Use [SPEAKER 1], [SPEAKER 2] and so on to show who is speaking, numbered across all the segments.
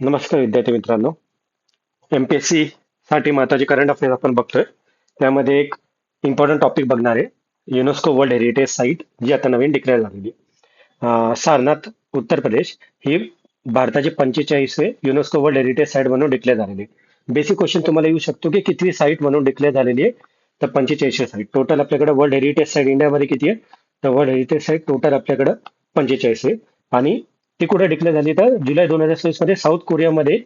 [SPEAKER 1] नमस्कार विद्यार्थी मित्रांनो. एमपीएससी साठी महत्वाचे करंट अफेअर्स आपण बघतोय. त्यामध्ये एक इम्पॉर्टंट टॉपिक बघणार आहे, युनेस्को वर्ल्ड हेरिटेज साईट जी आता नवीन डिक्लेअर झालेली आहे. सारनाथ, उत्तर प्रदेश ही भारताची 45वे युनेस्को वर्ल्ड हेरिटेज साईट म्हणून डिक्लेअर झालेली आहे. बेसिक क्वेश्चन तुम्हाला येऊ शकतो की कितवी साईट म्हणून डिक्लेअर झालेली आहे. तर 45वी साईट. टोटल आपल्याकडे वर्ल्ड हेरिटेज साईट इंडियामध्ये किती आहे? तर वर्ल्ड हेरिटेज साईट टोटल आपल्याकडे 45 आहे. आणि ती कुठे डिक्लेअर झाली? तर जुलै 2023 मध्ये साऊथ कोरियामध्ये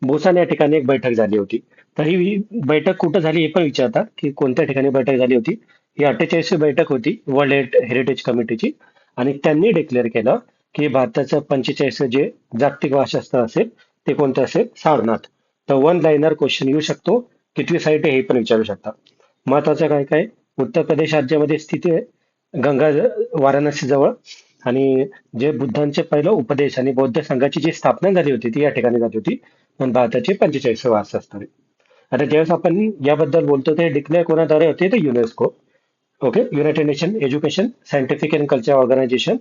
[SPEAKER 1] बुसान या ठिकाणी एक बैठक झाली होती. तर ही बैठक कुठं झाली हे पण विचारतात की कोणत्या ठिकाणी बैठक झाली होती. ही 48वी बैठक होती वर्ल्ड हेरिटेज कमिटीची. आणि त्यांनी डिक्लेअर केलं की भारताचं 45 जे जागतिक वारसा असेल ते कोणतं असेल? सारनाथ. तर वन लाईनर क्वेश्चन येऊ शकतो. कितवी साईट आहे हे पण विचारू शकता. महत्वाचं काय काय? उत्तर प्रदेश राज्यामध्ये स्थिती आहे, गंगा वाराणसी जवळ. आणि जे बुद्धांचे पहिलं उपदेश आणि बौद्ध संघाची जी स्थापना झाली होती ती या ठिकाणी झाली होती. पण भारताचे 45 वारसा. आता ज्यावेळेस आपण याबद्दल बोलतो ते डिक्लेअर कोणाद्वारे होते? ते UNESCO. Okay, united nation education scientific and culture organisation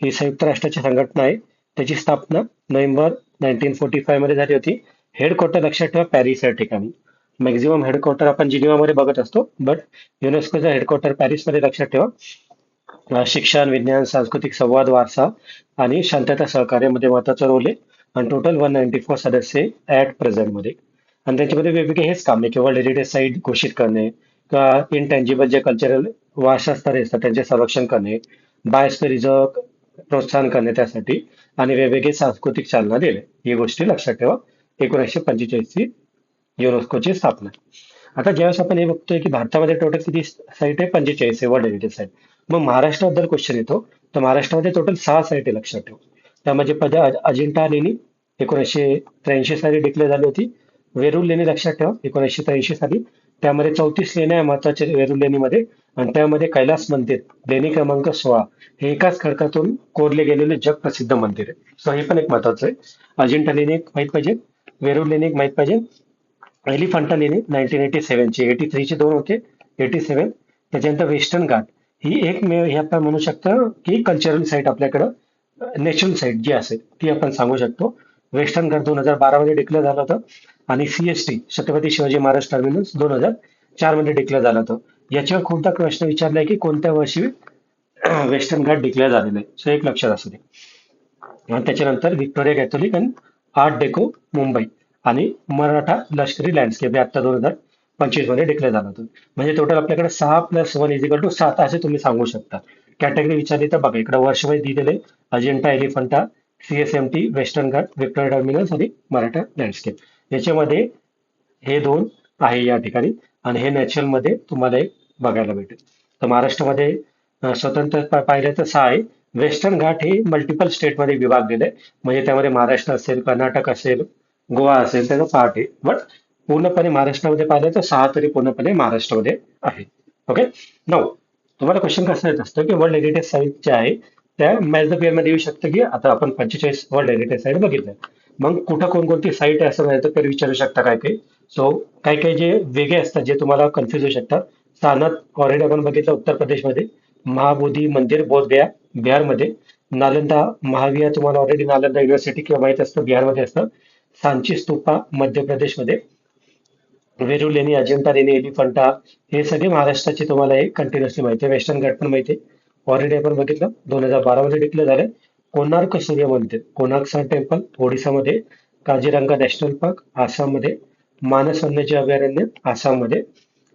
[SPEAKER 1] ही संयुक्त राष्ट्राची संघटना आहे. त्याची स्थापना नोव्हेंबर 1945 मध्ये झाली होती. हेडक्वार्टर लक्षात ठेवा पॅरिस या ठिकाणी. मॅक्झिमम हेडक्वार्टर आपण जिनिव्हामध्ये बघत असतो, बट युनेस्कोचं हेडक्वार्टर पॅरिसमध्ये लक्षात ठेवा. शिक्षण, विज्ञान, सांस्कृतिक संवाद, वारसा आणि शांतता सहकार्यामध्ये महत्वाचा रोल आहे. आणि टोटल 194 सदस्य ऍट प्रेझेंट मध्ये. आणि त्याच्यामध्ये वेगवेगळे हेच काम आहे की वर्ल्ड हेरिटेज साईट घोषित करणे, किंवा इनटँजिबल जे कल्चरल वारसास्थळे असतात त्यांचे संरक्षण करणे, बायोस्फेरिझम प्रोत्साहन करणे त्यासाठी, आणि वेगवेगळे सांस्कृतिक चालना देणे. ही गोष्टी लक्षात ठेवा. 1945 ची युनेस्कोची स्थापना. आता ज्यावेळेस आपण हे बघतोय की भारतामध्ये टोटल किती साईट आहे? 45 आहे वर्ल्ड हेरिटेज साईट. मग महाराष्ट्राबद्दल क्वेश्चन येतो. तर महाराष्ट्रामध्ये टोटल 6 साईट आहे लक्षात ठेवा. त्यामध्ये अजिंठा लेणी 1983 साली डिक्लेअर झाली होती. वेरूळ लेणी लक्षात ठेवा 1983 साली. त्यामध्ये 34 लेण्या आहे महत्वाच्या वेरूळ लेणीमध्ये. आणि त्यामध्ये कैलास मंदिर लेणी क्रमांक 16 हे एकाच खडकातून कोरले गेलेले जगप्रसिद्ध मंदिर आहे. सो हे पण एक महत्वाचं आहे. अजिंठा लेणी एक माहित पाहिजे, वेरूळ लेणी एक माहित पाहिजे. एलिफंटा लेणी 1987 ची, 83 चे दोन होते, 87. त्याच्यानंतर वेस्टर्न घाट ही एकमेव हे आपण म्हणू शकतो की कल्चरल साईट आपल्याकडं, नॅचरल साईट जी असेल ती आपण सांगू शकतो. वेस्टर्न घाट 2012 मध्ये डिक्लेअर झालं होतं. आणि सीएसटी छत्रपती शिवाजी महाराज टर्मिनस 2004 मध्ये डिक्लेअर झालं होतं. याच्यावर खूपदा प्रश्न विचारलाय की कोणत्या वर्षी वेस्टर्न घाट डिक्लेअर झालेलं आहे. सो एक लक्षात असू दे. आणि त्याच्यानंतर व्हिक्टोरिया कॅथोलिक आणि आर्ट डेको मुंबई आणि मराठा लष्करी लँडस्केप हे आता 2025 मध्ये डिक्लेअर झालं होतं. म्हणजे टोटल आपल्याकडे 6+1 = 7 असे तुम्ही सांगू शकता. कॅटेगरी विचारली तर बघा इकडे वर्षवाईज दिलेले: अजिंठा, एलिफंटा, सीएसएमटी, वेस्टर्न घाट, व्हिक्टोरिया टर्मिनस आणि मराठा लँडस्केप. याच्यामध्ये हे दोन आहे या ठिकाणी. आणि हे नॅचरल मध्ये तुम्हाला एक बघायला भेटेल. तर महाराष्ट्रामध्ये स्वतंत्र पाहिलं तर 6 आहे. वेस्टर्न घाट हे मल्टिपल स्टेटमध्ये विभागलेलं आहे. म्हणजे त्यामध्ये महाराष्ट्र असेल, कर्नाटक असेल, गोवा असेल, त्याचा पार्ट आहे. बट पूर्णपणे महाराष्ट्रामध्ये पाहिलं तर 6 तरी पूर्णपणे महाराष्ट्रामध्ये आहे. ओके. नऊ, तुम्हाला क्वेश्चन कसं येत असतं की वर्ल्ड हेरिटेज साईट जे आहे त्या मॅच द पेअर मध्ये येऊ शकतं की आता आपण 45 वर्ल्ड हेरिटेज साईट बघितल्या, मग कुठं कोणकोणती साईट आहे असं मॅच द पेअर विचारू शकता काय काही. सो काही काही जे वेगळे असतात जे तुम्हाला कन्फ्युज होऊ शकतात. सारनाथ ऑलरेडी आपण बघितलं उत्तर प्रदेशमध्ये. महाबोधी मंदिर बोधगया बिहारमध्ये. नालंदा महाविहार तुम्हाला ऑलरेडी नालंदा युनिव्हर्सिटी किंवा माहित असतं बिहारमध्ये असतं. सांची स्तूपा मध्य प्रदेशमध्ये. वेरूळ लेणी, अजिंठा लेणी, एलिफंटा हे सगळे महाराष्ट्राचे तुम्हाला हे कंटिन्युअसली माहिती आहे. वेस्टर्न घाट पण माहिती आहे, ऑलरेडी आपण बघितलं 2012 मध्ये डिक्लेअर झालं. कोणार्क सूर्य मंदिर कोणार्क सन टेम्पल ओडिसामध्ये. काझीरंगा नॅशनल पार्क आसाममध्ये. मानस वन्यजीव अभयारण्य आसाममध्ये.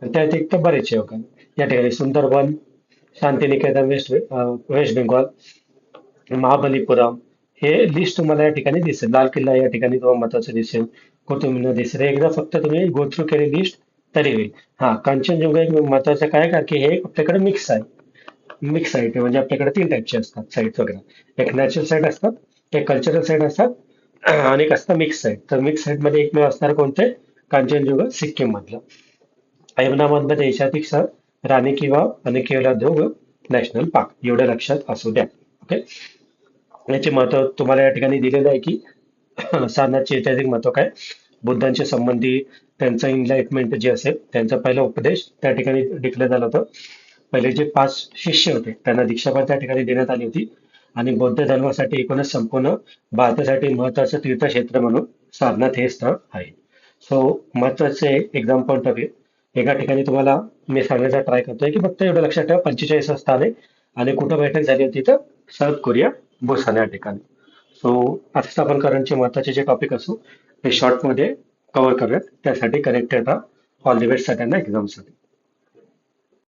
[SPEAKER 1] आणि त्यात एक तर बरेचसे बघा या ठिकाणी: सुंदरबन, शांतिनिकेतन वेस्ट बेंगॉल, महाबलीपुरम. हे लिस्ट तुम्हाला या ठिकाणी दिसेल. लाल किल्ला या ठिकाणी तुम्हाला महत्वाचं दिसेल. कुतुब मिनार दिसेल. एकदा फक्त तुम्ही गो थ्रू केली लिस्ट तरी होईल. हा, कांचनजंगा एक महत्वाचं काय का की हे आपल्याकडे मिक्स आहे. मिक्स साईट आहे म्हणजे आपल्याकडे 3 टाईपचे असतात साईट वगैरे. एक नॅचरल साईट असतात, एक कल्चरल साईट असतात, आणि एक असतं मिक्स साईट. तर मिक्स साईट मध्ये एकमेव असणार कोणते? कांचनजंगा सिक्कीम मधलं. अहमदाबाद मध्ये ऐतिहासिक स्थळ राणी की वाव आणि केवलादेव नॅशनल पार्क. एवढं लक्षात असू द्या. ओके. याचे महत्व तुम्हाला या ठिकाणी दिलेलं आहे की सारनाथचे ऐतिहासिक महत्व काय, बुद्धांच्या संबंधी त्यांचं इनलाइटमेंट जे असेल त्यांचा पहिला उपदेश त्या ठिकाणी डिक्लेअर झाला होता. पहिले जे 5 शिष्य होते त्यांना दीक्षाभर त्या ठिकाणी देण्यात आली होती. आणि बौद्ध धर्मासाठी एकूणच संपूर्ण भारतासाठी महत्वाचं तीर्थक्षेत्र म्हणून सारनाथ हे स्थळ आहे. सो महत्वाचे एक्झाम पॉईंट ऑफ व्ह्यू, एका ठिकाणी तुम्हाला मी सांगण्याचा ट्राय करतोय की फक्त एवढं लक्षात ठेवा 45 स्थान आहे आणि कुठं बैठक झाली होती तर साऊथ कोरिया बुसान या ठिकाणी. सो असंच आपण करंटचे महत्वाचे जे टॉपिक असू ते शॉर्ट मध्ये कव्हर करूयात. त्यासाठी कनेक्टेड राहा. ऑल द बेस्ट सगळ्यांना एक्झामसाठी.